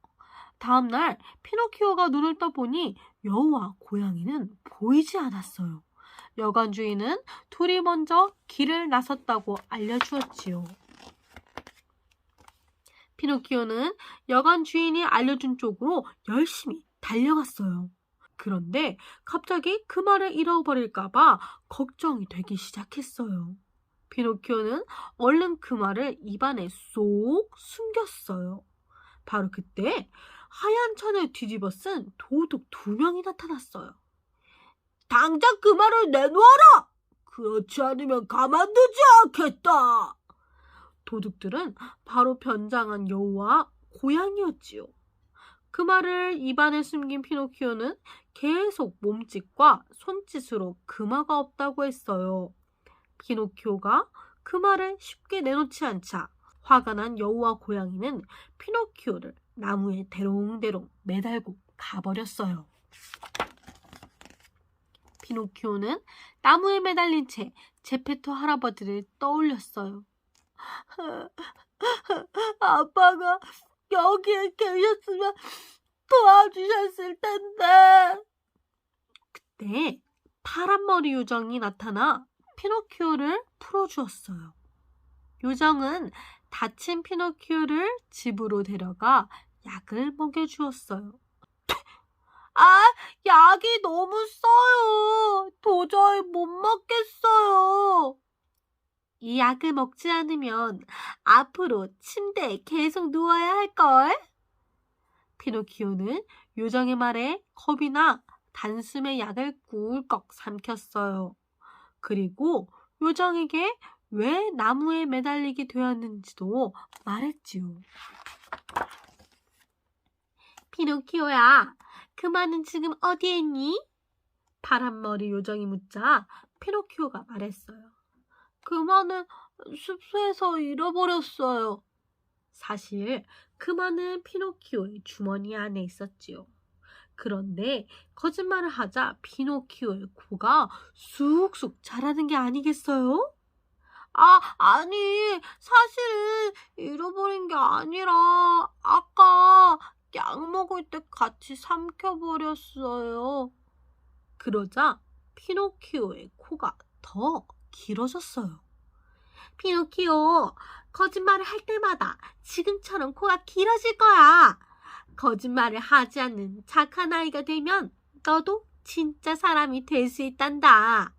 다음날 피노키오가 눈을 떠보니 여우와 고양이는 보이지 않았어요. 여관 주인은 둘이 먼저 길을 나섰다고 알려주었지요. 피노키오는 여관 주인이 알려준 쪽으로 열심히 달려갔어요. 그런데 갑자기 그 말을 잃어버릴까봐 걱정이 되기 시작했어요. 피노키오는 얼른 그 말을 입안에 쏙 숨겼어요. 바로 그때 하얀 천을 뒤집어 쓴 도둑 2명이 나타났어요. 당장 그 말을 내놓아라. 그렇지 않으면 가만두지 않겠다. 도둑들은 바로 변장한 여우와 고양이였지요. 그 말을 입안에 숨긴 피노키오는 계속 몸짓과 손짓으로 금화가 없다고 했어요. 피노키오가 그 말을 쉽게 내놓지 않자 화가 난 여우와 고양이는 피노키오를 나무에 대롱대롱 매달고 가버렸어요. 피노키오는 나무에 매달린 채 제페토 할아버지를 떠올렸어요. 아빠가 여기에 계셨으면 도와주셨을 텐데. 그때 파란머리 요정이 나타나 피노키오를 풀어주었어요. 요정은 다친 피노키오를 집으로 데려가 약을 먹여주었어요. 아, 약이 너무 써요. 도저히 못 먹겠어요. 이 약을 먹지 않으면 앞으로 침대에 계속 누워야 할걸? 피노키오는 요정의 말에 겁이 나 단숨에 약을 꿀꺽 삼켰어요. 그리고 요정에게 왜 나무에 매달리게 되었는지도 말했지요. 피노키오야, 그만은 지금 어디에 있니? 파란머리 요정이 묻자 피노키오가 말했어요. 그만은 숲에서 잃어버렸어요. 사실 그만은 피노키오의 주머니 안에 있었지요. 그런데 거짓말을 하자 피노키오의 코가 쑥쑥 자라는 게 아니겠어요? 아니, 사실은 잃어버린 게 아니라 아까 약 먹을 때 같이 삼켜버렸어요. 그러자 피노키오의 코가 더 길어졌어요. 피노키오, 거짓말을 할 때마다 지금처럼 코가 길어질 거야. 거짓말을 하지 않는 착한 아이가 되면 너도 진짜 사람이 될 수 있단다.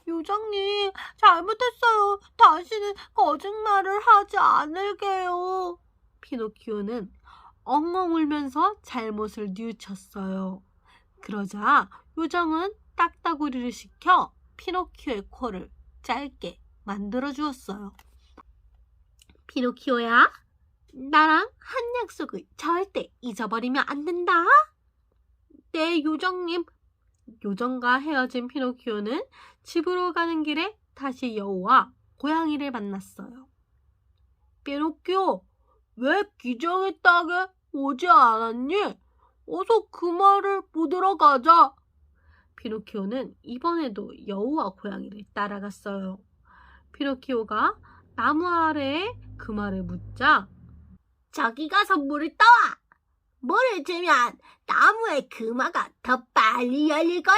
요정님, 잘못했어요. 다시는 거짓말을 하지 않을게요. 피노키오는 엉엉 울면서 잘못을 뉘우쳤어요. 그러자 요정은 딱따구리를 시켜 피노키오의 코를 짧게 만들어 주었어요. 피노키오야, 나랑 한 약속을 절대 잊어버리면 안 된다. 네, 요정님. 요정과 헤어진 피노키오는 집으로 가는 길에 다시 여우와 고양이를 만났어요. 피노키오, 왜 기정의 땅에 오지 않았니? 어서 그 말을 묻으러 가자. 피노키오는 이번에도 여우와 고양이를 따라갔어요. 피노키오가 나무 아래에 그 말을 묻자 저기 가서 물을 떠와. 물을 주면 나무의 금화가 더 빨리 열릴 거야.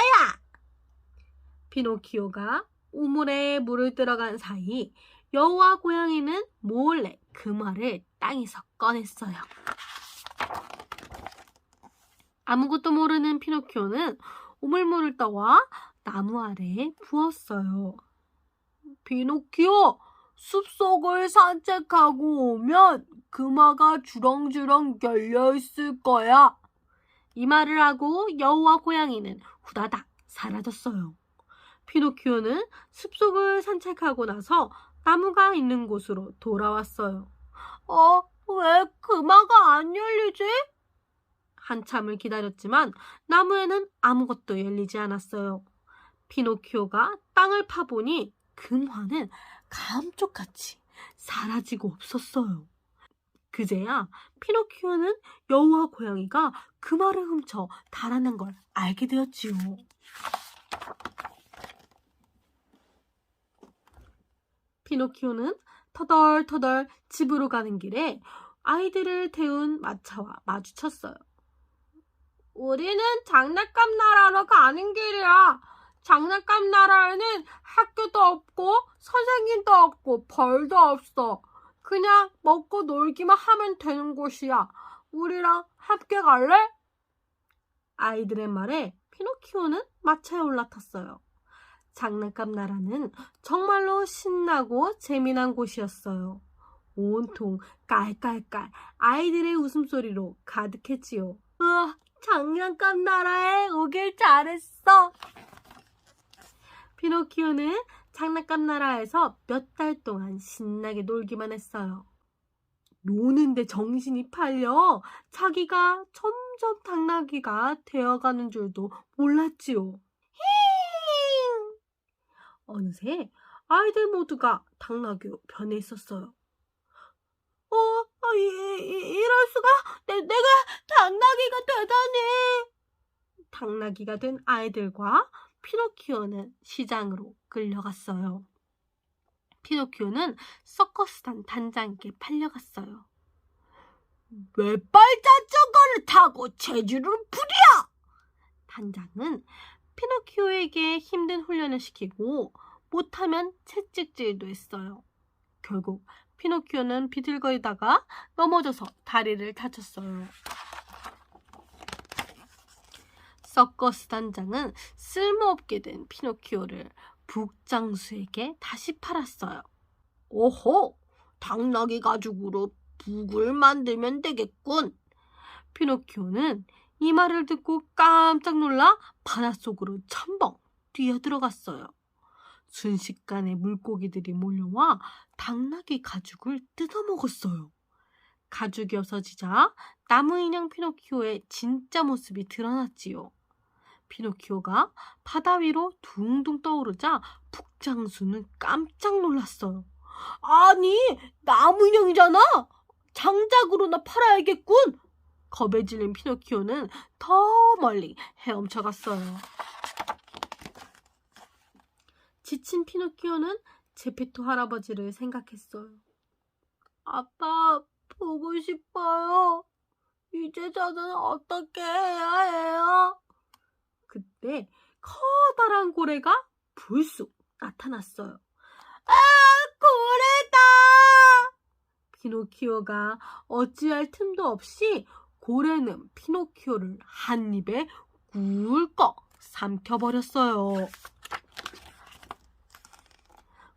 피노키오가 우물에 물을 들어간 사이 여우와 고양이는 몰래 금화를 땅에서 꺼냈어요. 아무것도 모르는 피노키오는 우물물을 떠와 나무 아래에 부었어요. 피노키오, 숲속을 산책하고 오면 금화가 주렁주렁 열려있을 거야. 이 말을 하고 여우와 고양이는 후다닥 사라졌어요. 피노키오는 숲속을 산책하고 나서 나무가 있는 곳으로 돌아왔어요. 왜 금화가 안 열리지? 한참을 기다렸지만 나무에는 아무것도 열리지 않았어요. 피노키오가 땅을 파보니 금화는 감쪽같이 사라지고 없었어요. 그제야 피노키오는 여우와 고양이가 금화를 훔쳐 달아난 걸 알게 되었지요. 피노키오는 터덜터덜 집으로 가는 길에 아이들을 태운 마차와 마주쳤어요. 우리는 장난감 나라로 가는 길이야. 장난감 나라에는 학교도 없고 선생님도 없고 벌도 없어. 그냥 먹고 놀기만 하면 되는 곳이야. 우리랑 함께 갈래? 아이들의 말에 피노키오는 마차에 올라탔어요. 장난감 나라는 정말로 신나고 재미난 곳이었어요. 온통 깔깔깔 아이들의 웃음소리로 가득했지요. 우와, 장난감 나라에 오길 잘했어. 피노키오는 장난감 나라에서 몇 달 동안 신나게 놀기만 했어요. 노는데 정신이 팔려 자기가 점점 당나귀가 되어가는 줄도 몰랐지요. 어느새 아이들 모두가 당나귀로 변해 있었어요. 이럴 수가? 내가 당나귀가 되다니. 당나귀가 된 아이들과 피노키오는 시장으로 끌려갔어요. 피노키오는 서커스단 단장에게 팔려갔어요. 외발 자전거를 타고 제주를 부려! 단장은 피노키오에게 힘든 훈련을 시키고 못하면 채찍질도 했어요. 결국 피노키오는 비틀거리다가 넘어져서 다리를 다쳤어요. 서커스 단장은 쓸모없게 된 피노키오를 북장수에게 다시 팔았어요. 오호, 당나귀 가죽으로 북을 만들면 되겠군. 피노키오는 이 말을 듣고 깜짝 놀라 바닷속으로 첨벙 뛰어들어갔어요. 순식간에 물고기들이 몰려와 당나귀 가죽을 뜯어먹었어요. 가죽이 없어지자 나무 인형 피노키오의 진짜 모습이 드러났지요. 피노키오가 바다 위로 둥둥 떠오르자 북장수는 깜짝 놀랐어요. 아니, 나무 인형이잖아. 장작으로나 팔아야겠군. 겁에 질린 피노키오는 더 멀리 헤엄쳐갔어요. 지친 피노키오는 제페토 할아버지를 생각했어요. 아빠, 보고 싶어요. 이제 저는 어떻게 해야 해요? 그때 커다란 고래가 불쑥 나타났어요. 아, 고래다! 피노키오가 어찌할 틈도 없이 고래는 피노키오를 한 입에 꿀꺽 삼켜버렸어요.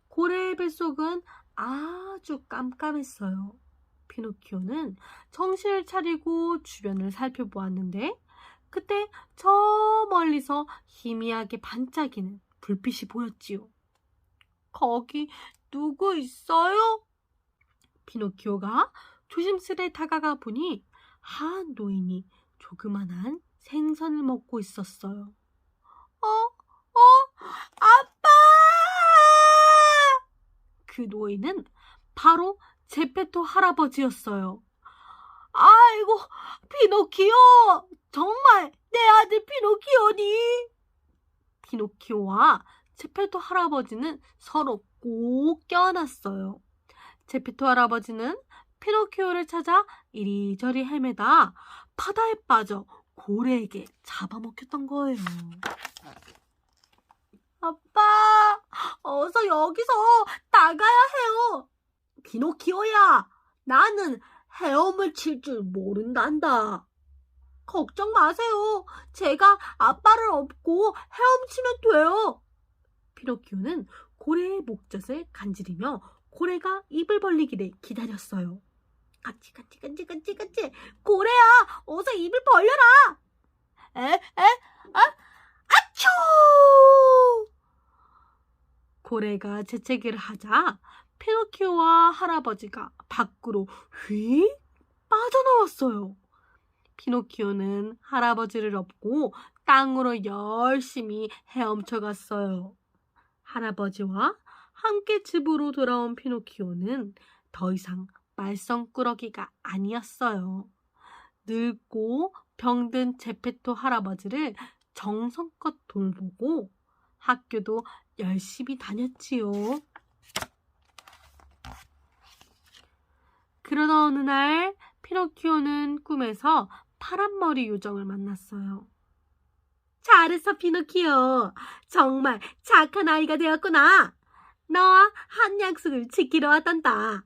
고래의 뱃속은 아주 깜깜했어요. 피노키오는 정신을 차리고 주변을 살펴보았는데 그때 저 멀리서 희미하게 반짝이는 불빛이 보였지요. 거기 누구 있어요? 피노키오가 조심스레 다가가 보니 한 노인이 조그만한 생선을 먹고 있었어요. 아빠! 그 노인은 바로 제페토 할아버지였어요. 아이고, 피노키오! 정말 내 아들 피노키오니? 피노키오와 제페토 할아버지는 서로 꼭 껴안았어요. 제페토 할아버지는 피노키오를 찾아 이리저리 헤매다 바다에 빠져 고래에게 잡아먹혔던 거예요. 아빠, 어서 여기서 나가야 해요. 피노키오야, 나는 헤엄을 칠 줄 모른단다. 걱정 마세요. 제가 아빠를 업고 헤엄치면 돼요. 피노키오는 고래의 목젖을 간지리며 고래가 입을 벌리기를 기다렸어요. 같이. 고래야, 어서 입을 벌려라. 아츄! 고래가 재채기를 하자 피노키오와 할아버지가 밖으로 휙 빠져나왔어요. 피노키오는 할아버지를 업고 땅으로 열심히 헤엄쳐 갔어요. 할아버지와 함께 집으로 돌아온 피노키오는 더 이상 말썽꾸러기가 아니었어요. 늙고 병든 제페토 할아버지를 정성껏 돌보고 학교도 열심히 다녔지요. 그러던 어느 날 피노키오는 꿈에서 파란머리 요정을 만났어요. 잘했어, 피노키오. 정말 착한 아이가 되었구나. 너와 한 약속을 지키러 왔단다.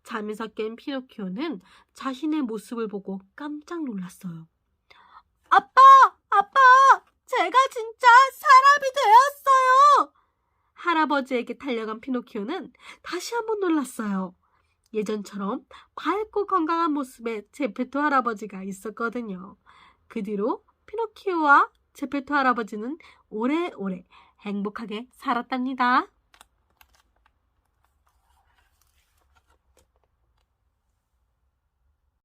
잠에서 깬 피노키오는 자신의 모습을 보고 깜짝 놀랐어요. 아빠! 제가 진짜 사람이 되었어요! 할아버지에게 달려간 피노키오는 다시 한번 놀랐어요. 예전처럼 밝고 건강한 모습의 제페토 할아버지가 있었거든요. 그 뒤로 피노키오와 제페토 할아버지는 오래오래 행복하게 살았답니다.